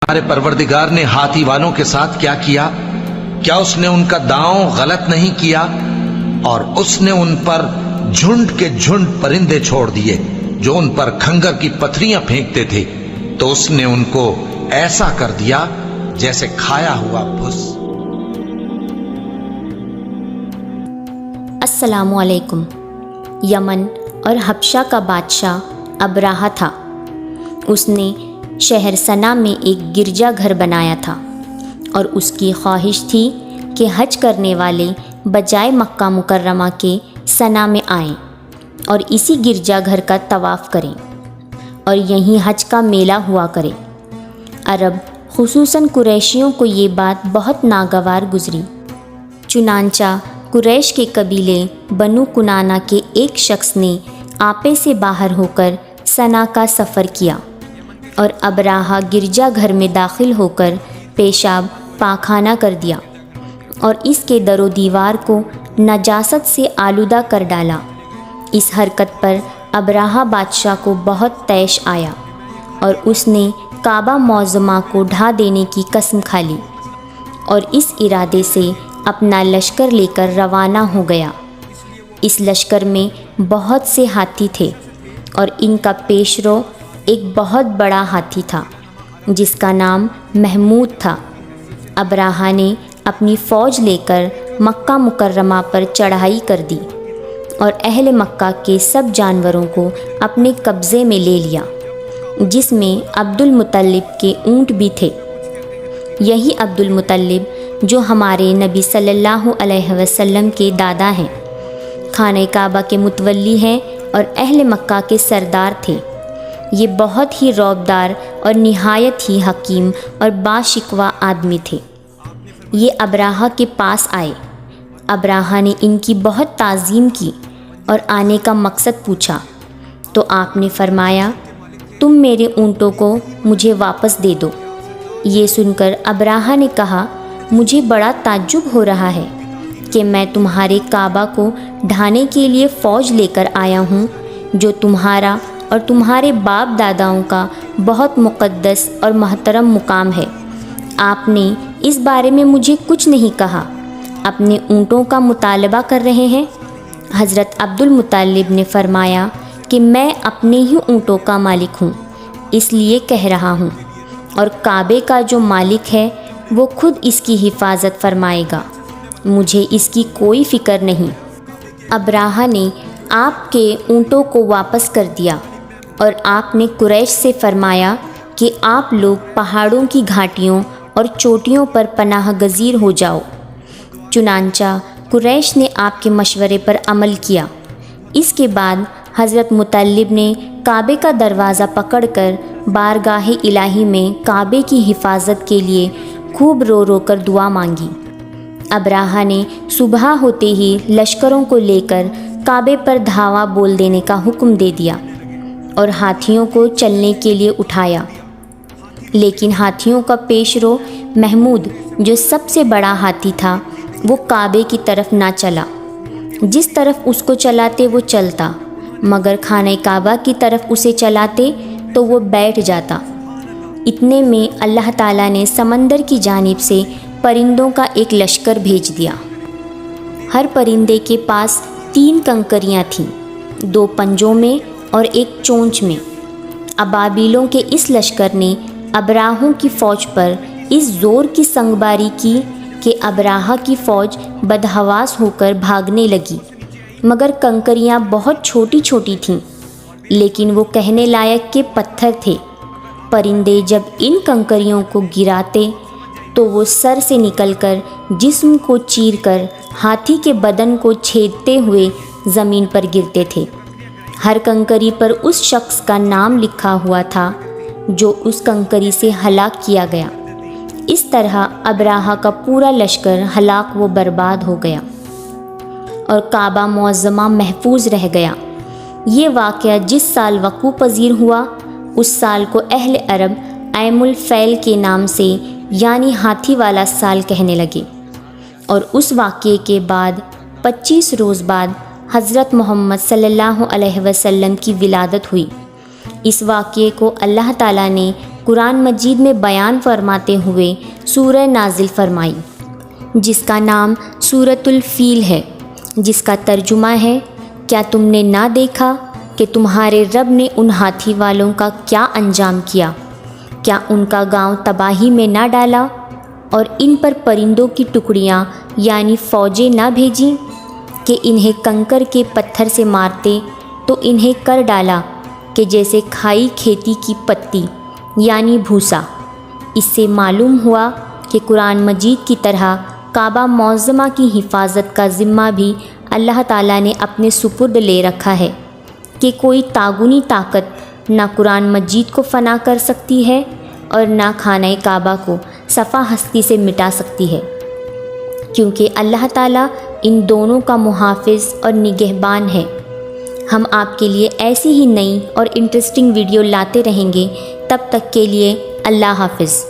ہمارے پروردگار نے ہاتھی والوں کے ساتھ کیا کیا؟ کیا اس نے ان کا داؤں غلط نہیں کیا؟ اور اس نے ان پر جھنڈ کے جھنڈ پرندے چھوڑ دیے جو ان پر کھنگر کی پتھریاں پھینکتے تھے، تو اس نے ان کو ایسا کر دیا جیسے کھایا ہوا بھس۔ السلام علیکم۔ یمن اور حبشہ کا بادشاہ ابراہہ تھا۔ اس نے شہر صنع میں ایک گرجا گھر بنایا تھا اور اس کی خواہش تھی کہ حج کرنے والے بجائے مکہ مکرمہ کے صنع میں آئیں اور اسی گرجا گھر کا طواف کریں اور یہیں حج کا میلہ ہوا کرے۔ عرب خصوصاً قریشیوں کو یہ بات بہت ناگوار گزری، چنانچہ قریش کے قبیلے بنو کنانہ کے ایک شخص نے آپے سے باہر ہو کر صنع کا سفر کیا اور ابراہہ گرجا گھر میں داخل ہو کر پیشاب پاخانہ کر دیا اور اس کے در و دیوار کو نجاست سے آلودہ کر ڈالا۔ اس حرکت پر ابراہہ بادشاہ کو بہت طیش آیا اور اس نے کعبہ معظمہ کو ڈھا دینے کی قسم کھا لی اور اس ارادے سے اپنا لشکر لے کر روانہ ہو گیا۔ اس لشکر میں بہت سے ہاتھی تھے اور ان کا پیشرو ایک بہت بڑا ہاتھی تھا جس کا نام محمود تھا۔ ابراہہ نے اپنی فوج لے کر مکہ مکرمہ پر چڑھائی کر دی اور اہل مکہ کے سب جانوروں کو اپنے قبضے میں لے لیا، جس میں عبد المطلب کے اونٹ بھی تھے۔ یہی عبد المطلب جو ہمارے نبی صلی اللہ علیہ وسلم کے دادا ہیں، خانہ کعبہ کے متولی ہیں اور اہل مکہ کے سردار تھے۔ یہ بہت ہی رعبدار اور نہایت ہی حکیم اور باشکوہ آدمی تھے۔ یہ ابراہہ کے پاس آئے۔ ابراہہ نے ان کی بہت تعظیم کی اور آنے کا مقصد پوچھا تو آپ نے فرمایا، تم میرے اونٹوں کو مجھے واپس دے دو۔ یہ سن کر ابراہہ نے کہا، مجھے بڑا تعجب ہو رہا ہے کہ میں تمہارے کعبہ کو ڈھانے کے لیے فوج لے کر آیا ہوں جو تمہارا اور تمہارے باپ داداؤں کا بہت مقدس اور محترم مقام ہے۔ آپ نے اس بارے میں مجھے کچھ نہیں کہا، اپنے اونٹوں کا مطالبہ کر رہے ہیں۔ حضرت عبد المطلب نے فرمایا کہ میں اپنے ہی اونٹوں کا مالک ہوں، اس لیے کہہ رہا ہوں، اور کعبے کا جو مالک ہے وہ خود اس کی حفاظت فرمائے گا، مجھے اس کی کوئی فکر نہیں۔ ابراہہ نے آپ کے اونٹوں کو واپس کر دیا اور آپ نے قریش سے فرمایا کہ آپ لوگ پہاڑوں کی گھاٹیوں اور چوٹیوں پر پناہ گزیر ہو جاؤ۔ چنانچہ قریش نے آپ کے مشورے پر عمل کیا۔ اس کے بعد حضرت مطلب نے کعبے کا دروازہ پکڑ کر بارگاہ الہی میں کعبے کی حفاظت کے لیے خوب رو رو کر دعا مانگی۔ ابراہہ نے صبح ہوتے ہی لشکروں کو لے کر کعبے پر دھاوا بول دینے کا حکم دے دیا اور ہاتھیوں کو چلنے کے لیے اٹھایا، لیکن ہاتھیوں کا پیشرو محمود جو سب سے بڑا ہاتھی تھا وہ کعبے کی طرف نہ چلا۔ جس طرف اس کو چلاتے وہ چلتا، مگر خانہ کعبہ کی طرف اسے چلاتے تو وہ بیٹھ جاتا۔ اتنے میں اللہ تعالیٰ نے سمندر کی جانب سے پرندوں کا ایک لشکر بھیج دیا۔ ہر پرندے کے پاس 3 کنکریاں تھیں، 2 پنجوں میں اور 1 چونچ میں۔ ابابیلوں کے اس لشکر نے ابراہوں کی فوج پر اس زور کی سنگباری کی کہ ابراہہ کی فوج بدحواس ہو کر بھاگنے لگی، مگر کنکریاں بہت چھوٹی چھوٹی تھیں، لیکن وہ کہنے لائق کے پتھر تھے۔ پرندے جب ان کنکریوں کو گراتے تو وہ سر سے نکل کر جسم کو چیر کر ہاتھی کے بدن کو چھیدتے ہوئے زمین پر گرتے تھے۔ ہر کنکری پر اس شخص کا نام لکھا ہوا تھا جو اس کنکری سے ہلاک کیا گیا۔ اس طرح ابراہہ کا پورا لشکر ہلاک و برباد ہو گیا اور کعبہ معظمہ محفوظ رہ گیا۔ یہ واقعہ جس سال وقوع پذیر ہوا، اس سال کو اہل عرب عام الفیل کے نام سے یعنی ہاتھی والا سال کہنے لگے، اور اس واقعے کے بعد 25 روز بعد حضرت محمد صلی اللہ علیہ وسلم کی ولادت ہوئی۔ اس واقعے کو اللہ تعالیٰ نے قرآن مجید میں بیان فرماتے ہوئے سورہ نازل فرمائی، جس کا نام سورۃ الفیل ہے، جس کا ترجمہ ہے کیا تم نے نہ دیکھا کہ تمہارے رب نے ان ہاتھی والوں کا کیا انجام کیا؟ کیا ان کا گاؤں تباہی میں نہ ڈالا اور ان پر پرندوں کی ٹکڑیاں یعنی فوجیں نہ بھیجیں کہ انہیں کنکر کے پتھر سے مارتے تو انہیں کر ڈالا کہ جیسے کھائی کھیتی کی پتی یعنی بھوسا۔ اس سے معلوم ہوا کہ قرآن مجید کی طرح کعبہ معظمہ کی حفاظت کا ذمہ بھی اللہ تعالیٰ نے اپنے سپرد لے رکھا ہے کہ کوئی تعاونی طاقت نہ قرآن مجید کو فنا کر سکتی ہے اور نہ خانہ کعبہ کو صفا ہستی سے مٹا سکتی ہے، کیونکہ اللہ تعالیٰ ان دونوں کا محافظ اور نگہبان ہے۔ ہم آپ کے لیے ایسی ہی نئی اور انٹرسٹنگ ویڈیو لاتے رہیں گے، تب تک کے لیے اللہ حافظ۔